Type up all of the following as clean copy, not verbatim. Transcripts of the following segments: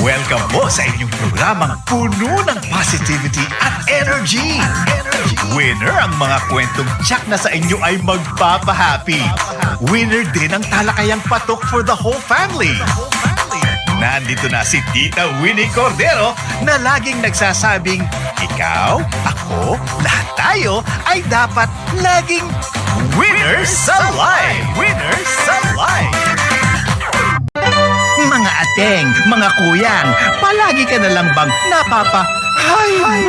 Welcome po sa inyong programang puno ng positivity at energy. Winner ang mga kwentong tsak na sa inyo ay magpapahappy. Winner din ang talakayang patok for the whole family. Nandito na si Tita Winnie Cordero na laging nagsasabing, ikaw, ako, lahat tayo ay dapat laging winners sa life! Winners sa life! Mga ateng, mga kuyang, palagi ka na lang bang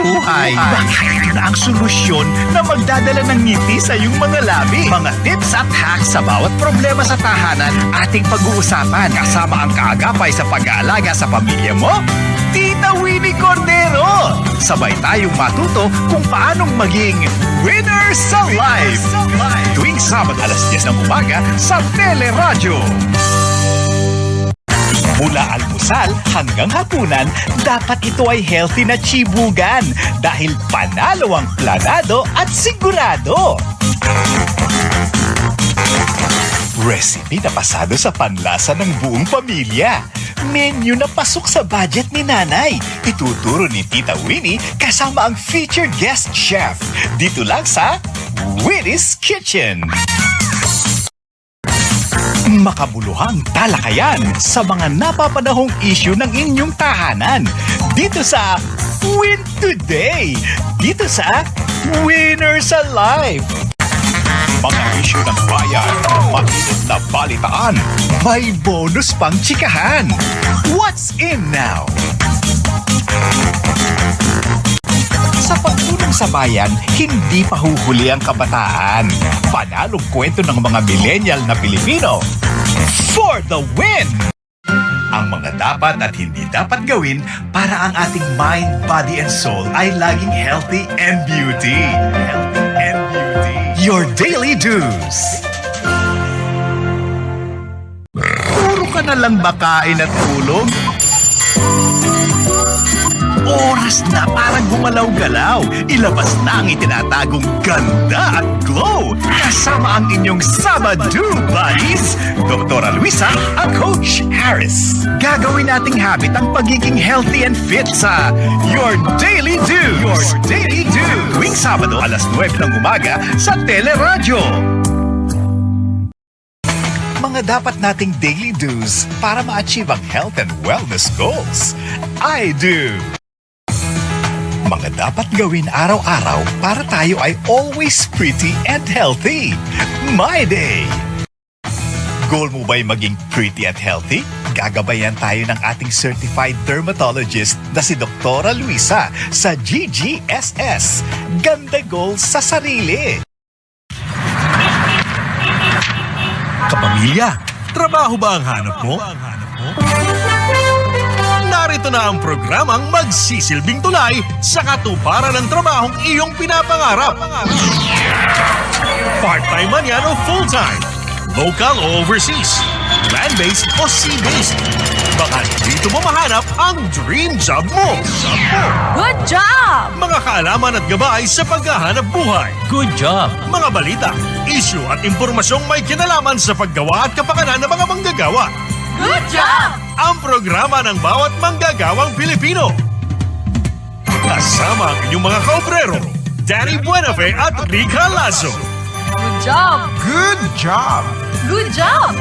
buhay. Bakit ito na ang solusyon na magdadala ng ngiti sa iyong mga labi? Mga tips at hacks sa bawat problema sa tahanan ating pag-uusapan kasama ang kaagapay sa pag-aalaga sa pamilya mo? Tita Winnie Cordero! Sabay tayong matuto kung paanong maging winner sa life! Tuwing Sabado alas 10 ng umaga sa Teleradyo. Mula almusal hanggang hapunan, dapat ito ay healthy na chibugan dahil panalo ang planado at sigurado. Recipe na pasado sa panlasa ng buong pamilya. Menu na pasok sa budget ni Nanay. Ituturo ni Tita Winnie kasama ang featured guest chef. Dito lang sa Winnie's Kitchen. Makabuluhang talakayan sa mga napapanahong issue ng inyong tahanan. Dito sa Win Today. Dito sa Winners Alive. Mga issue ng bayan, mainit na balitaan, may bonus pang tsikahan. What's in now? Sa pagtulong sa bayan, hindi pa huhuli ang kabataan. Panalong kwento ng mga millennial na Pilipino. For the win! Ang mga dapat at hindi dapat gawin para ang ating mind, body, and soul ay laging healthy and beauty. Healthy and beauty. Your daily do's. Puro ka na lang ba kain at tulog? Oras na parang gumalaw-galaw. Ilabas na ang itinatagong ganda at glow. Kasama ang inyong Sabado Buddies, Dr. Luisa at Coach Harris. Gagawin nating habit ang pagiging healthy and fit sa Your Daily Do's. Your Daily Do's. Tuwing Sabado, alas 9 ng umaga sa Teleradyo. Mga dapat nating daily do's para ma-achieve ang health and wellness goals. I do. Mga dapat gawin araw-araw para tayo ay always pretty and healthy. My day! Goal mo ba'y maging pretty at healthy? Gagabayan tayo ng ating certified dermatologist na si Dr. Luisa sa GGSS. Ganda goals sa sarili. Kapamilya, trabaho ba ang hanap mo? Narito na ang programang magsisilbing tulay sa katuparan ng trabahong iyong pinapangarap. Part-time man yan o full-time, local o overseas, land-based o sea-based. Baka dito mo mahanap ang dream job mo. Good job! Mga kaalaman at gabay sa paghahanap buhay. Good job! Mga balita, issue at impormasyong may kinalaman sa paggawa at kapakanan ng mga manggagawa. Good job! Ang programa ng bawat manggagawang Pilipino. Kasama ang inyong mga kaobrero, Danny Buenafe at Rica Lazo. Good job! Good job! Good job!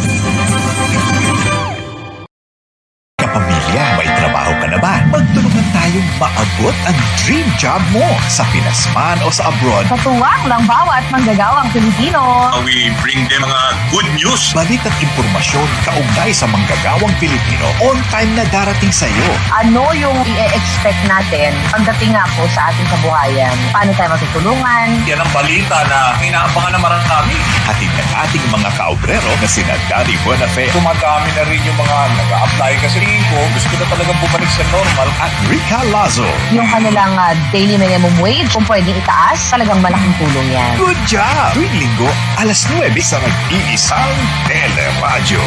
Kapamilya, may trabaho ka na ba? Magtulungan tayong maabot ang dream job mo sa Pinas man o sa abroad. Katuwang lang bawat manggagawang Pilipino. We bring them mga good news. Balit at impormasyon kaugnay sa manggagawang Pilipino on time na darating sa iyo. Ano yung i-expect natin pagdating nga po sa ating kabuhayan? Paano tayo matutulungan? Yan ang balita na inaabangan na marami. Hatid ng ating mga kaobrero na sina Danny Buenafe Tumadami na rin yung mga nag-a-apply kasi ko gusto na talagang bumalik sa normal. at Rica Lazo. Yung kanilang daily minimum wage, kung pwedeng itaas, talagang malaking tulong yan. Good job! Tuwing linggo, alas 9 sa nag-iisang Teleradyo.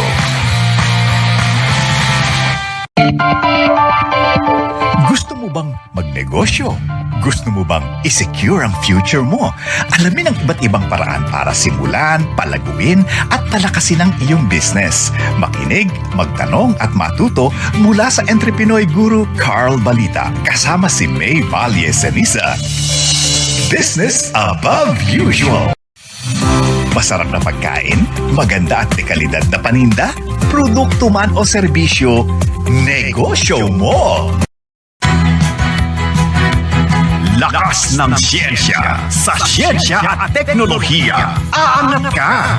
Gusto mo bang magnegosyo? Gusto mo bang i-secure ang future mo? Alamin ang iba't ibang paraan para simulan, palaguin at palakasin ang iyong business. Makinig, magtanong at matuto mula sa entrepreneur guru Carl Balita kasama si May Valle Ceniza. Business above usual. Masarap na pagkain, maganda at dekalidad na paninda, produkto man o serbisyo, negosyo mo! Lakas ng siyensya. Sa siyensya at teknolohiya, aangat ka!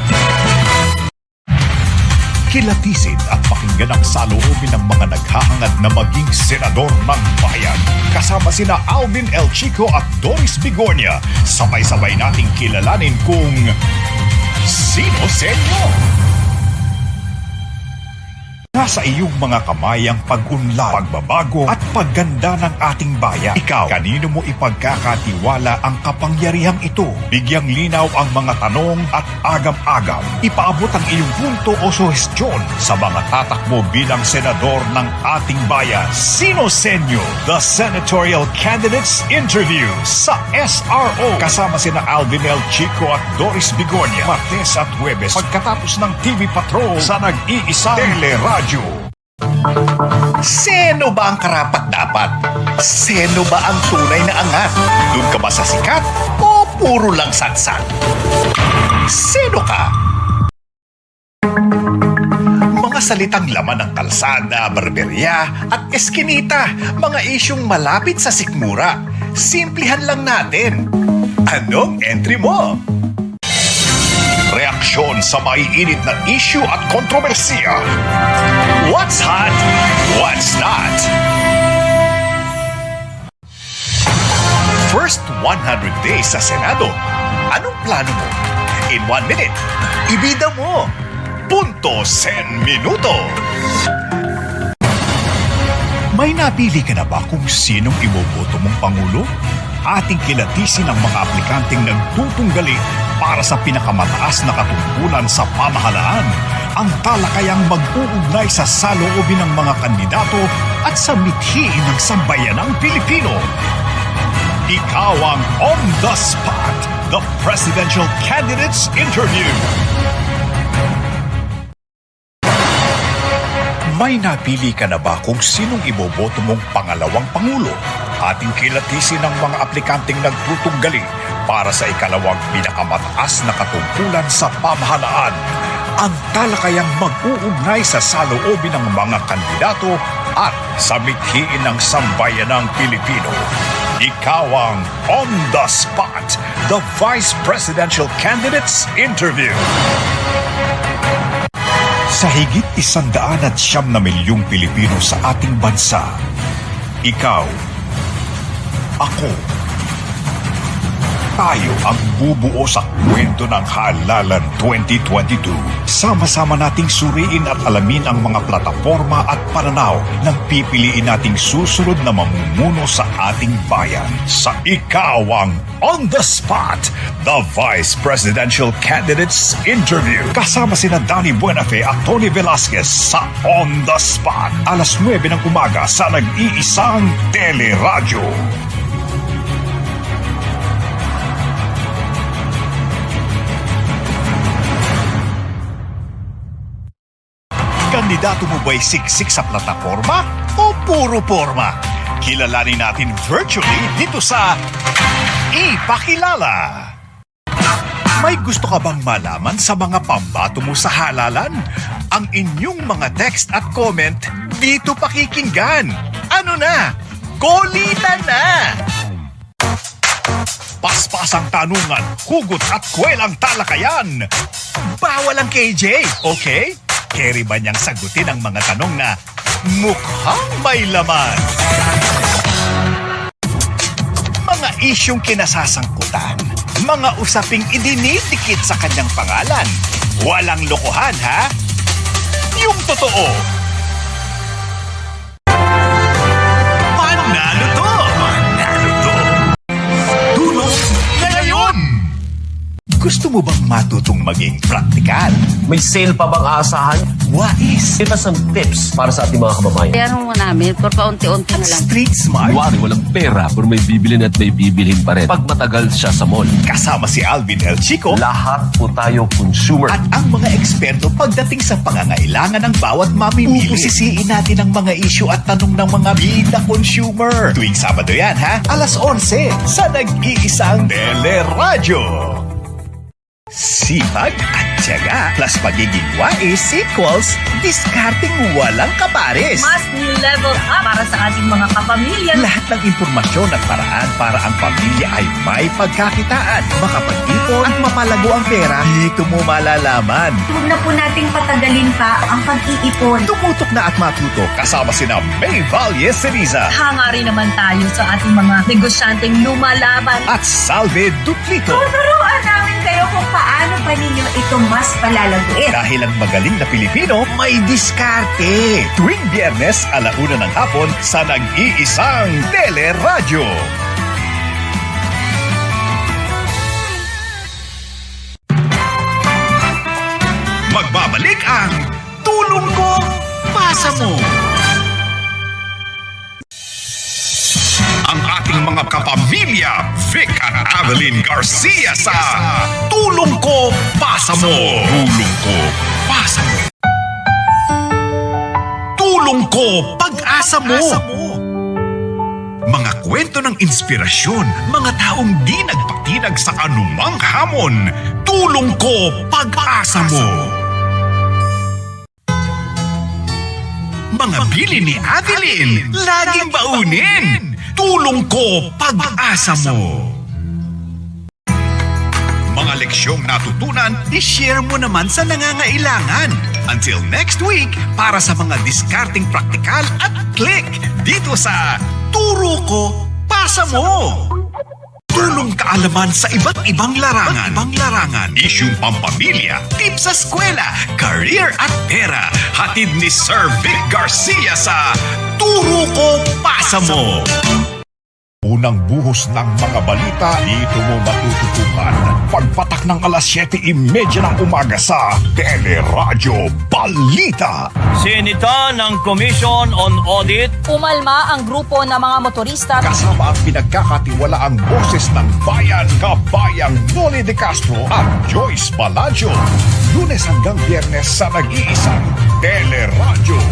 Kilatisin at pakinggan ang saloobin ng mga naghahangad na maging senador ng bayan. Kasama sina Alvin L. Chico at Doris Bigornia. Sabay-sabay nating kilalanin kung sino sa inyo? Nasa iyong mga kamay ang pag-unlad, pagbabago at pagganda ng ating bayan. Ikaw, kanino mo ipagkakatiwala ang kapangyarihang ito? Bigyang linaw ang mga tanong at agam-agam. Ipaabot ang iyong punto o suhestyon sa mga tatakbo bilang senador ng ating bayan. Sino Senyo? The Senatorial Candidates Interview sa SRO. Kasama sina Alvin L. Chico at Doris Bigornia. Martes at Huwebes pagkatapos ng TV Patrol sa nag-iisang teleradyo. Sino ba ang karapat-dapat? Sino ba ang tunay na angat? Doon ka ba sa sikat o puro lang satsat? Sino ka? Mga salitang laman ng kalsada, barberya at eskinita, mga isyong malapit sa sikmura. Simplihan lang natin. Anong entry mo? Reaksyon sa maiinit na issue at kontrobersiya. What's hot? What's not? First 100 days sa Senado. Anong plano mo? In 1 minute, ibida mo. Punto sen minuto. May napili ka na ba kung sinong iboboto mong Pangulo? Ating kilatisin ang mga aplikanteng nagtutunggali para sa pinakamataas na katungkulan sa pamahalaan. Ang talakayang mag-uugnay sa saloobin ng mga kandidato at sa mithiin ng sambayanang Pilipino. Ikaw ang On the Spot, the Presidential Candidates Interview. May napili ka na ba kung sinong iboboto mong pangalawang Pangulo? Ating kilatisin ang mga aplikanteng nagtutunggali para sa ikalawang pinakamataas na katungkulan sa pamahalaan. Ang talakayang mag-uugnay sa saloobin ng mga kandidato at sa mithiin ng sambayanang Pilipino. Ikaw ang On the Spot, the Vice Presidential Candidates Interview. Sa higit 109 milyong Pilipino sa ating bansa, ikaw, ako, tayo ang bubuo sa kwento ng Halalan 2022. Sama-sama nating suriin at alamin ang mga plataforma at pananaw ng pipiliin nating susunod na mamumuno sa ating bayan. Sa ikaw ang On the Spot, the Vice Presidential Candidates Interview. Kasama sina Danny Buenafe at Tony Velasquez sa On the Spot. Alas 9 ng umaga sa nag-iisang teleradyo. Kandidato mo ba'y siksik sa plataforma o puro forma? Kilalanin natin virtually dito sa Ipakilala. May gusto ka bang malaman sa mga pambato mo sa halalan? Ang inyong mga text at comment dito pakikinggan. Ano na? Kulitan na! Paspasang tanungan, hugot at kwelang talakayan. Bawal ang KJ, okay? Carry ba niyang sagutin ang mga tanong na mukhang may laman? Mga isyong kinasasangkutan, mga usaping idinidikit sa kanyang pangalan. Walang lokohan, ha? Yung totoo. Panalo to! Panalo to! Tulong ngayon! Gusto mo bang matutong maging praktikal? May sale pa bang aasahan? Wais? Give us some tips para sa ating mga kababayan. Kaya mo namin, pero paunti-unti na lang. Street smart? Kunwari, walang pera pero may bibilin at may bibilhin pa rin. Pag matagal siya sa mall. Kasama si Alvin El Chico Lahat po tayo consumer. at ang mga eksperto pagdating sa pangangailangan ng bawat mamimili. Pusisiin natin ang mga issue at tanong ng mga bida consumer. Tuwing Sabado yan, ha? Alas 11 sa nag-iisang Teleradyo. Sipag at tiyaga plus pagiging wais equals discarding walang kapares. Mas level up para sa ating mga kapamilya. Lahat ng impormasyon at paraan para ang pamilya ay may pagkakitaan, makapag-ipon at mapalago ang pera, dito mo malalaman. Huwag na po nating patagalin pa ang pag-iipon. Tumutok na at matuto kasama sina May Valle Ceriza Hanga rin naman tayo sa ating mga negosyanteng lumalaban. at Salve Duplito. Tuturuan namin kayo kung paano pa ninyo ito mas palalaguin. Dahil ang magaling na Pilipino may diskarte. Tuwing Biyernes, 1:00 ng hapon sa nag-iisang Teleradyo. Magbabalik ang Tulong Ko, Pasa Mo. Ang ating mga kapamilya, Vic at Evelyn Garcia sa Tulong Ko, Pasa Mo. Tulong Ko, Pasa Mo. Tulong Ko, Pag-asa Mo. Mga kwento ng inspirasyon, mga taong di nagpatinag sa anumang hamon. Tulong Ko, Pag-asa Mo. Mga bili ni Adeline, laging baunin. Tulong Ko, Pag-asa Mo. Mga leksyong natutunan, i-share mo naman sa nangangailangan. Until next week, para sa mga discarding praktikal at click dito sa Turo Ko, Pasa Mo. Tulong kaalaman sa iba't ibang larangan. Isyung pampamilya, tips sa eskwela, career at pera. Hatid ni Sir Vic Garcia sa Turo Ko, Pasa Mo. Unang buhos ng mga balita, dito mo matututukan. Pagpatak ng alas 7:30 ng umaga sa Teleradyo Balita. Sinita ng Commission on Audit. Umalma ang grupo ng mga motorista. Kasama ang pinagkakatiwalaang boses ng bayan, kabayang Noli de Castro at Joyce Balancho. Lunes hanggang Biyernes sa nag-iisang Teleradyo